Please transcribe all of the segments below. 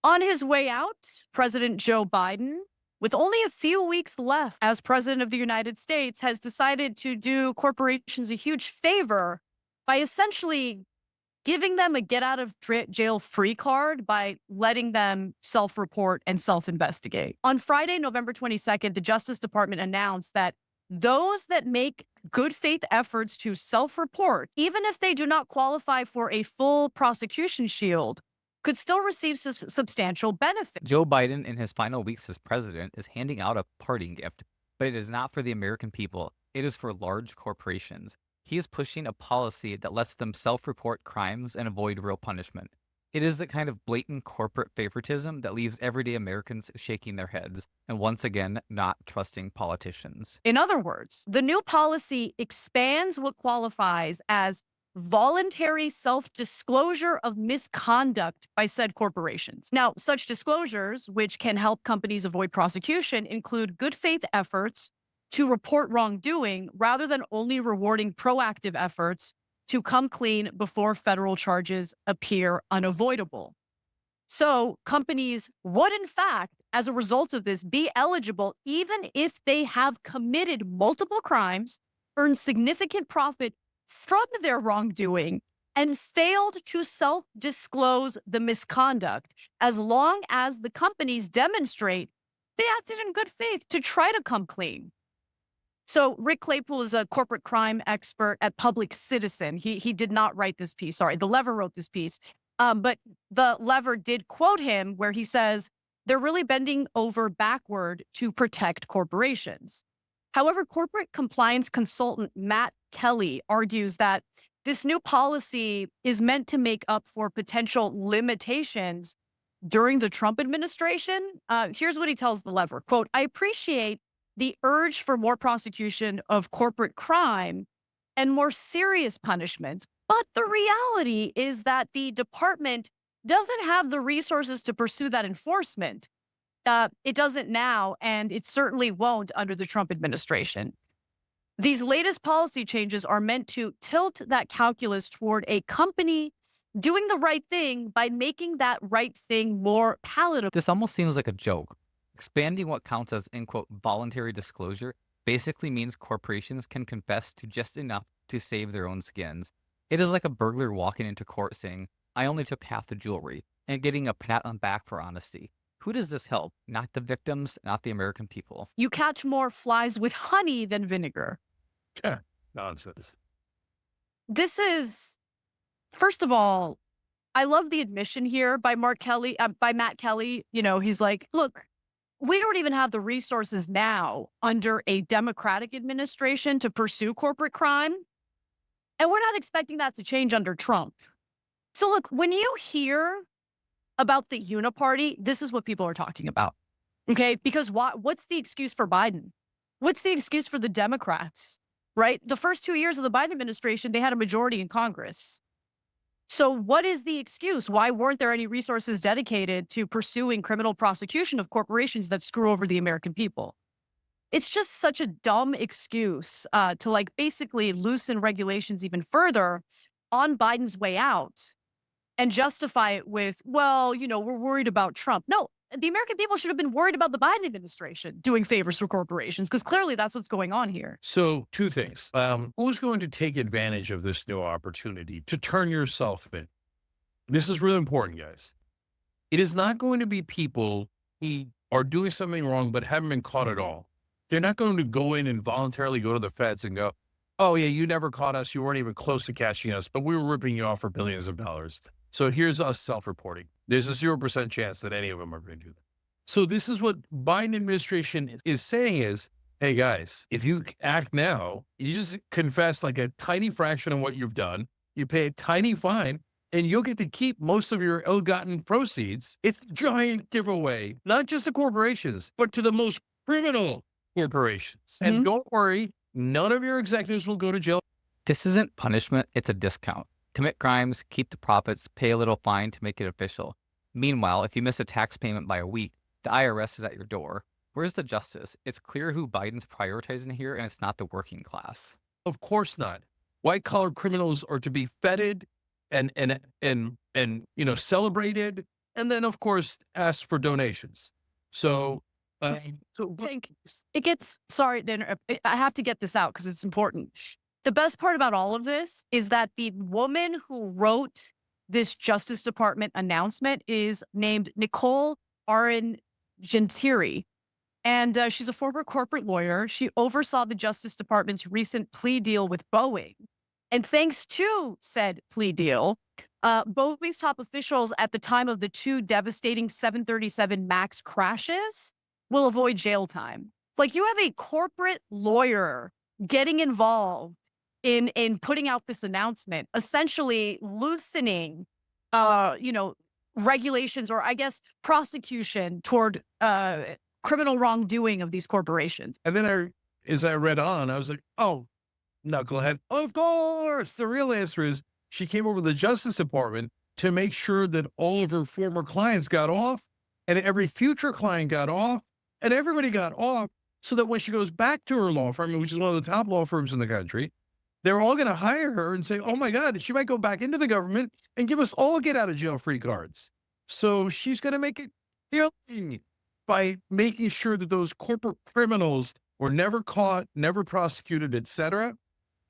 On his way out, President Joe Biden, with only a few weeks left as president of the United States, has decided to do corporations a huge favor by essentially giving them a get out of jail free card by letting them self-report and self-investigate. On Friday, November 22nd, the Justice Department announced that those that make good faith efforts to self-report, even if they do not qualify for a full prosecution shield, could still receive substantial benefit. Joe Biden, in his final weeks as president, is handing out a parting gift, but it is not for the American people. It is for large corporations. He is pushing a policy that lets them self-report crimes and avoid real punishment. It is the kind of blatant corporate favoritism that leaves everyday Americans shaking their heads and once again not trusting politicians. In other words, the new policy expands what qualifies as voluntary self-disclosure of misconduct by said corporations. Now, such disclosures, which can help companies avoid prosecution, include good faith efforts to report wrongdoing rather than only rewarding proactive efforts to come clean before federal charges appear unavoidable. So companies would, in fact, as a result of this, be eligible even if they have committed multiple crimes, earned significant profit from their wrongdoing, and failed to self-disclose the misconduct, as long as the companies demonstrate they acted in good faith to try to come clean. So Rick Claypool is a corporate crime expert at Public Citizen. He did not write this piece. Sorry, The Lever wrote this piece. But The Lever did quote him where he says, they're really bending over backward to protect corporations. However, corporate compliance consultant Matt Kelly argues that this new policy is meant to make up for potential limitations during the Trump administration. Here's what he tells The Lever, quote, I appreciate the urge for more prosecution of corporate crime and more serious punishments. But the reality is that the department doesn't have the resources to pursue that enforcement. It doesn't now, and it certainly won't under the Trump administration. These latest policy changes are meant to tilt that calculus toward a company doing the right thing by making that right thing more palatable. This almost seems like a joke. Expanding what counts as, in quote, voluntary disclosure basically means corporations can confess to just enough to save their own skins. It is like a burglar walking into court saying, I only took half the jewelry, and getting a pat on the back for honesty. Who does this help? Not the victims, not the American people. You catch more flies with honey than vinegar. Yeah, nonsense. This is, first of all, I love the admission here by Matt Kelly. You know, he's like, look, we don't even have the resources now under a Democratic administration to pursue corporate crime. And we're not expecting that to change under Trump. So look, when you hear about the Uniparty, this is what people are talking about. Okay, because what's the excuse for Biden? What's the excuse for the Democrats, right? The first 2 years of the Biden administration, they had a majority in Congress. So what is the excuse? Why weren't there any resources dedicated to pursuing criminal prosecution of corporations that screw over the American people? It's just such a dumb excuse to like basically loosen regulations even further on Biden's way out and justify it with, well, you know, we're worried about Trump. No, the American people should have been worried about the Biden administration doing favors for corporations, because clearly that's what's going on here. So two things. Who's going to take advantage of this new opportunity to turn yourself in? This is really important, guys. It is not going to be people who are doing something wrong but haven't been caught at all. They're not going to go in and voluntarily go to the feds and go, oh yeah, you never caught us. You weren't even close to catching us, but we were ripping you off for billions of dollars. So here's us self-reporting. There's a 0% chance that any of them are going to do that. So this is what Biden administration is saying is, hey guys, if you act now, you just confess like a tiny fraction of what you've done, you pay a tiny fine, and you'll get to keep most of your ill-gotten proceeds. It's a giant giveaway, not just to corporations, but to the most criminal corporations. Mm-hmm. And don't worry, none of your executives will go to jail. This isn't punishment, it's a discount. Commit crimes, keep the profits, pay a little fine to make it official. Meanwhile, if you miss a tax payment by a week, the IRS is at your door. Where's the justice? It's clear who Biden's prioritizing here, and it's not the working class. Of course not. White-collar criminals are to be feted and celebrated and then, of course, ask for donations. So, Think it gets, sorry to interrupt, I have to get this out because it's important. The best part about all of this is that the woman who wrote this Justice Department announcement is named Nicole Argentieri. And she's a former corporate lawyer. She oversaw the Justice Department's recent plea deal with Boeing. And thanks to said plea deal, Boeing's top officials at the time of the two devastating 737 MAX crashes will avoid jail time. Like, you have a corporate lawyer getting involved in putting out this announcement, essentially loosening, regulations, or I guess prosecution toward criminal wrongdoing of these corporations. and then as I read on, I was like, oh, knucklehead. Of course. The real answer is she came over to the Justice Department to make sure that all of her former clients got off, and every future client got off, and everybody got off, so that when she goes back to her law firm, which is one of the top law firms in the country, they're all going to hire her and say, oh my God, she might go back into the government and give us all get out of jail free cards. So she's going to make it, by making sure that those corporate criminals were never caught, never prosecuted, etc.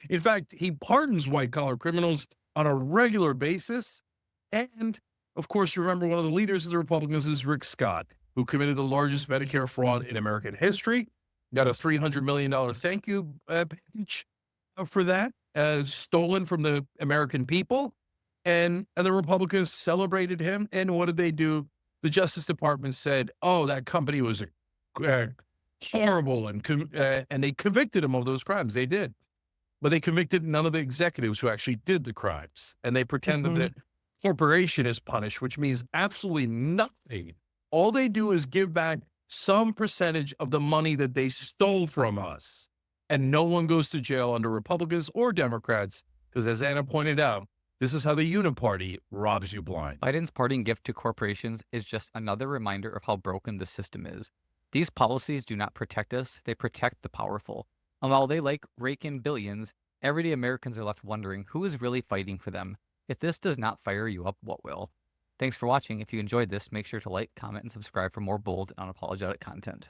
In fact, he pardons white collar criminals on a regular basis. And of course, remember, one of the leaders of the Republicans is Rick Scott, who committed the largest Medicare fraud in American history. Got a $300 million thank you package for that, stolen from the American people. And the Republicans celebrated him. And what did they do? The Justice Department said, oh, that company was horrible, and they convicted him of those crimes. They did. But they convicted none of the executives who actually did the crimes. And they pretended that corporation is punished, which means absolutely nothing. All they do is give back some percentage of the money that they stole from us. And no one goes to jail under Republicans or Democrats, because as Anna pointed out, this is how the Uniparty robs you blind. Biden's parting gift to corporations is just another reminder of how broken the system is. These policies do not protect us, they protect the powerful. And while they rake in billions, everyday Americans are left wondering who is really fighting for them. If this does not fire you up, what will? Thanks for watching. If you enjoyed this, make sure to like, comment, and subscribe for more bold and unapologetic content.